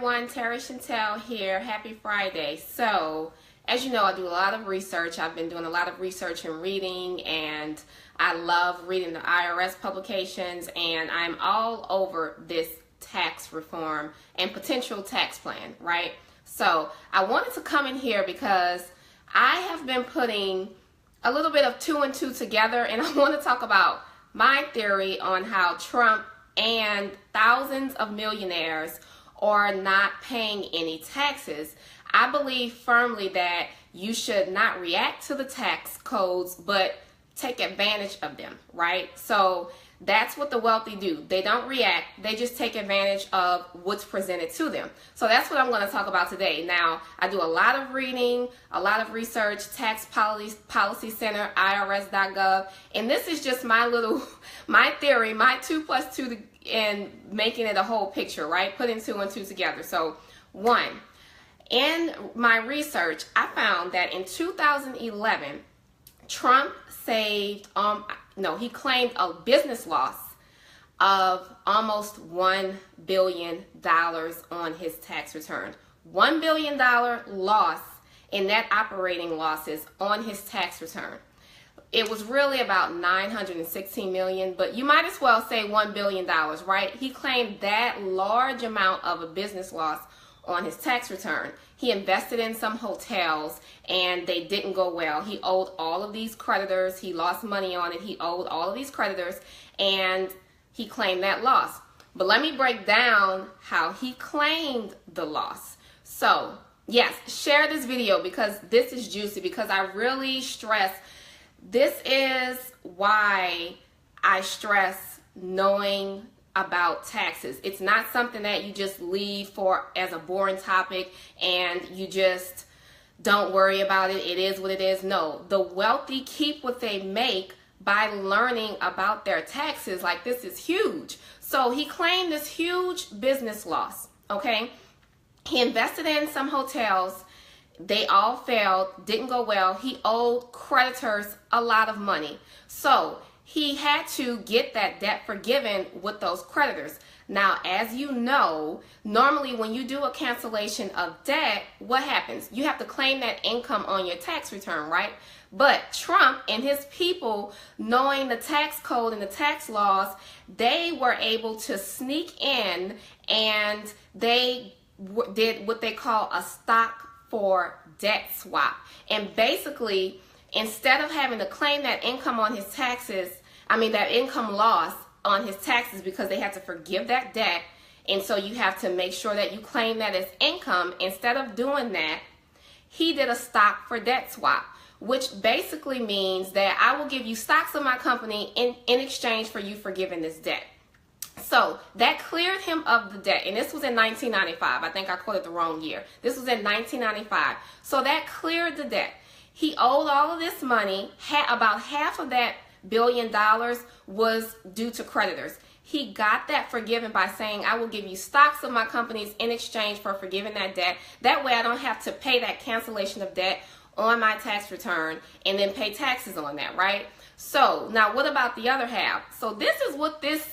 everyone, Terry Chantel here. Happy Friday. So, as you know, I do a lot of research. I've been doing a lot of research and reading, and I love reading the IRS publications, and I'm all over this tax reform and potential tax plan, right? So, I wanted to come in here because I have been putting a little bit of two and two together, and I want to talk about my theory on how Trump and thousands of millionaires are not paying any taxes. I believe firmly that you should not react to the tax codes, but take advantage of them, right? So that's what the wealthy do. They don't react. They just take advantage of what's presented to them. So that's what I'm going to talk about today. Now, I do a lot of reading, a lot of research, Tax Policy Center, IRS.gov, and this is just my theory, my 2 + 2 and making it a whole picture, right? Putting two and two together. So, one, in my research, I found that in 2011, Trump saved, he claimed a business loss of almost $1 billion on his tax return. $1 billion loss in net operating losses on his tax return. It was really about $916 million, but you might as well say $1 billion, right? He claimed that large amount of a business loss on his tax return. He invested in some hotels and they didn't go well. He owed all of these creditors. He lost money on it. He owed all of these creditors and he claimed that loss. But let me break down how he claimed the loss. So, yes, share this video because this is juicy, because I really stress, this is why I stress knowing about taxes. It's not something that you just leave for as a boring topic and you just don't worry about it. It is what it is. No, the wealthy keep what they make by learning about their taxes. Like, this is huge. So he claimed this huge business loss, okay? He invested in some hotels. They all failed, didn't go well. He owed creditors a lot of money. So he had to get that debt forgiven with those creditors. Now, as you know, normally when you do a cancellation of debt, what happens? You have to claim that income on your tax return, right? But Trump and his people, knowing the tax code and the tax laws, they were able to sneak in and they did what they call a stock for debt swap. And basically, instead of having to claim that income on his taxes, that income loss on his taxes because they had to forgive that debt, and so you have to make sure that you claim that as income. Instead of doing that, he did a stock for debt swap, which basically means that I will give you stocks of my company in exchange for you forgiving this debt. So that cleared him of the debt, and this was in 1995. I think I quoted the wrong year. This was in 1995. So that cleared the debt. He owed all of this money. About half of that $1 billion was due to creditors. He got that forgiven by saying, I will give you stocks of my companies in exchange for forgiving that debt. That way I don't have to pay that cancellation of debt on my tax return and then pay taxes on that, right? So now what about the other half? So this is what this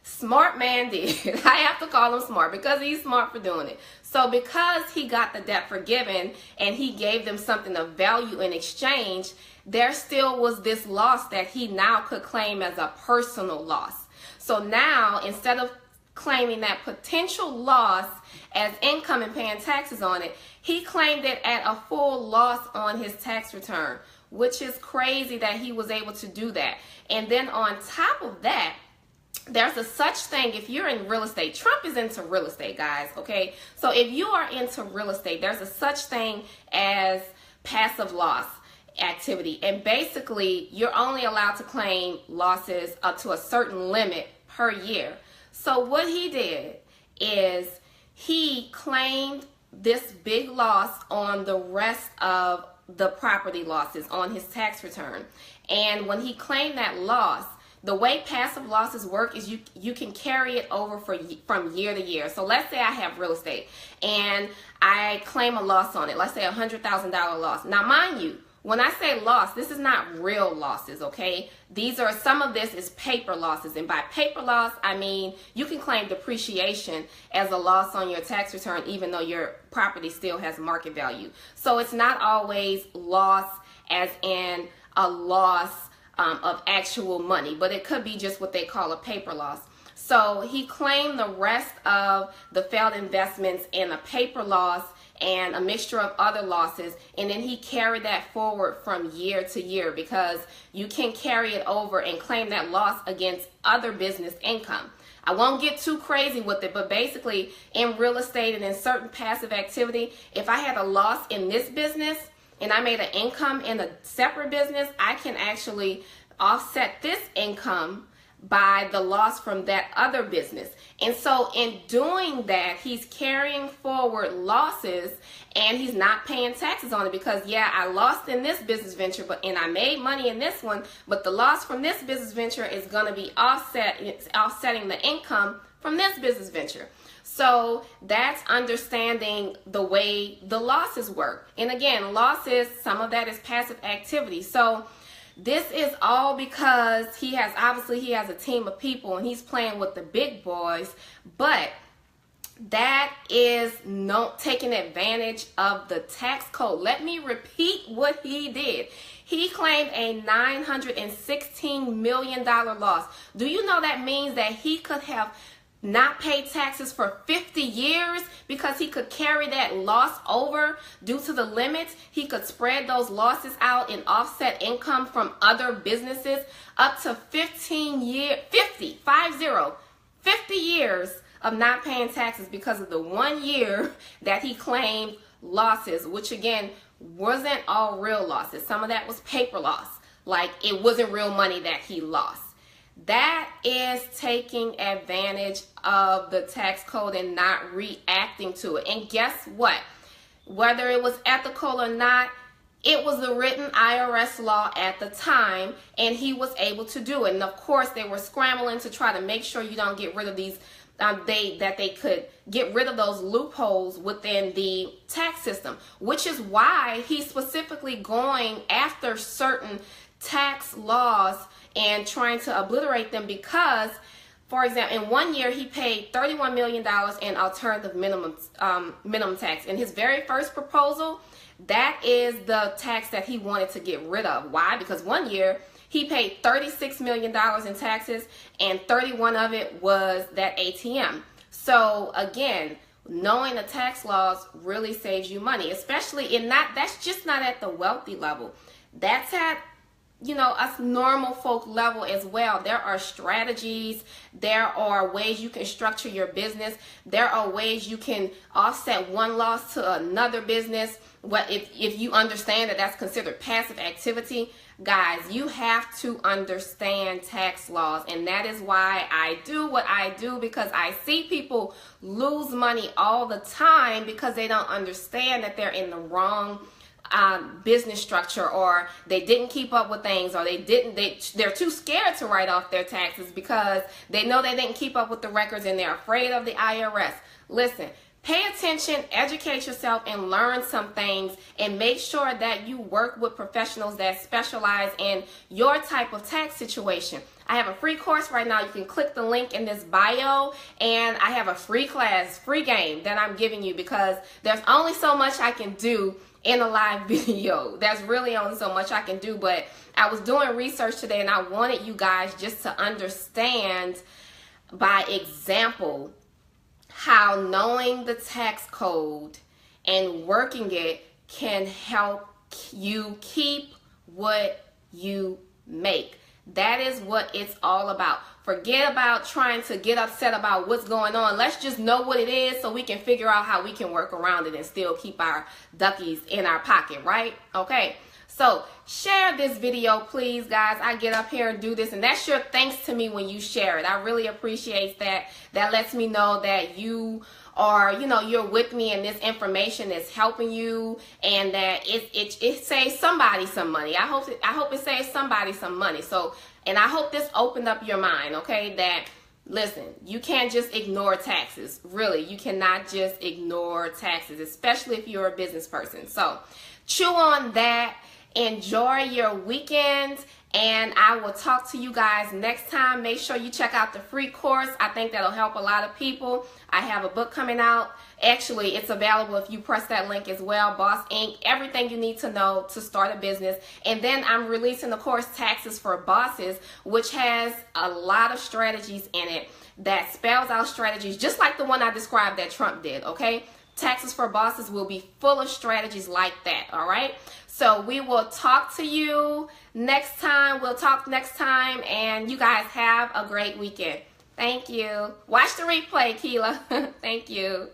smart man did. I have to call him smart because he's smart for doing it. So because he got the debt forgiven and he gave them something of value in exchange, there still was this loss that he now could claim as a personal loss. So now, instead of claiming that potential loss as income and paying taxes on it, he claimed it at a full loss on his tax return, which is crazy that he was able to do that. And then on top of that, there's a such thing, if you're in real estate, Trump is into real estate, guys, okay? So if you are into real estate, there's a such thing as passive loss activity. And basically, you're only allowed to claim losses up to a certain limit per year. So what he did is he claimed this big loss on the rest of the property losses on his tax return. And when he claimed that loss, the way passive losses work is you can carry it over from year to year. So let's say I have real estate and I claim a loss on it. Let's say $100,000 loss. Now, mind you, when I say loss, this is not real losses, okay? Some of this is paper losses. And by paper loss, I mean you can claim depreciation as a loss on your tax return even though your property still has market value. So it's not always loss as in a loss of actual money, but it could be just what they call a paper loss. So he claimed the rest of the failed investments in a paper loss and a mixture of other losses, and then he carried that forward from year to year because you can carry it over and claim that loss against other business income. I won't get too crazy with it, but basically in real estate and in certain passive activity, if I had a loss in this business and I made an income in a separate business, I can actually offset this income by the loss from that other business. And so in doing that, he's carrying forward losses and he's not paying taxes on it because, yeah, I lost in this business venture, and I made money in this one, but the loss from this business venture is going to be offsetting the income from this business venture. So that's understanding the way the losses work. And again, losses, some of that is passive activity. So this is all because he has a team of people and he's playing with the big boys, but that is not taking advantage of the tax code. Let me repeat what he did. He claimed a $916 million loss. Do you know that means that he could have not paid taxes for 50 years because he could carry that loss over due to the limits? He could spread those losses out and offset income from other businesses up to 50 years of not paying taxes because of the 1 year that he claimed losses, which again wasn't all real losses. Some of that was paper loss, like it wasn't real money that he lost. That is taking advantage of the tax code and not reacting to it. And guess what? Whether it was ethical or not, it was the written IRS law at the time, and he was able to do it. And of course, they were scrambling to try to make sure you don't get rid of these, they could get rid of those loopholes within the tax system, which is why he's specifically going after certain tax laws and trying to obliterate them because, for example, in 1 year he paid $31 million in alternative minimum tax. In his very first proposal, that is the tax that he wanted to get rid of. Why? Because 1 year he paid $36 million in taxes and 31 of it was that ATM. So again, knowing the tax laws really saves you money, especially that's just not at the wealthy level. That's at us normal folk level as well. There are strategies, there are ways you can structure your business, there are ways you can offset one loss to another business. If you understand that that's considered passive activity, guys, you have to understand tax laws. And that is why I do what I do, because I see people lose money all the time because they don't understand that they're in the wrong business structure, or they didn't keep up with things, or they're too scared to write off their taxes because they know they didn't keep up with the records and they're afraid of the IRS. Listen, pay attention, educate yourself, and learn some things, and make sure that you work with professionals that specialize in your type of tax situation. I have a free course right now. You can click the link in this bio, and I have a free class, free game that I'm giving you because there's only so much I can do in a live video. There's really only so much I can do, but I was doing research today and I wanted you guys just to understand by example how knowing the tax code and working it can help you keep what you make. That is what it's all about. Forget about trying to get upset about what's going on. Let's just know what it is so we can figure out how we can work around it and still keep our duckies in our pocket, right? Okay, so share this video, please, guys. I get up here and do this, and that's your thanks to me when you share it. I really appreciate that. That lets me know that you are, you're with me and this information is helping you, and that it saves somebody some money. I hope it saves somebody some money. So, and I hope this opened up your mind, okay, that, listen, you can't just ignore taxes. Really, you cannot just ignore taxes, especially if you're a business person. So chew on that Enjoy your weekend, and I will talk to you guys next time. Make sure you check out the free course. I think that'll help a lot of people. I have a book coming out. Actually, it's available if you press that link as well. Boss Inc. Everything you need to know to start a business. And then I'm releasing the course Taxes for Bosses, which has a lot of strategies in it that spells out strategies just like the one I described that Trump did, okay? Taxes for Bosses will be full of strategies like that, all right? So we will talk to you next time. We'll talk next time, and you guys have a great weekend. Thank you. Watch the replay, Keela. Thank you.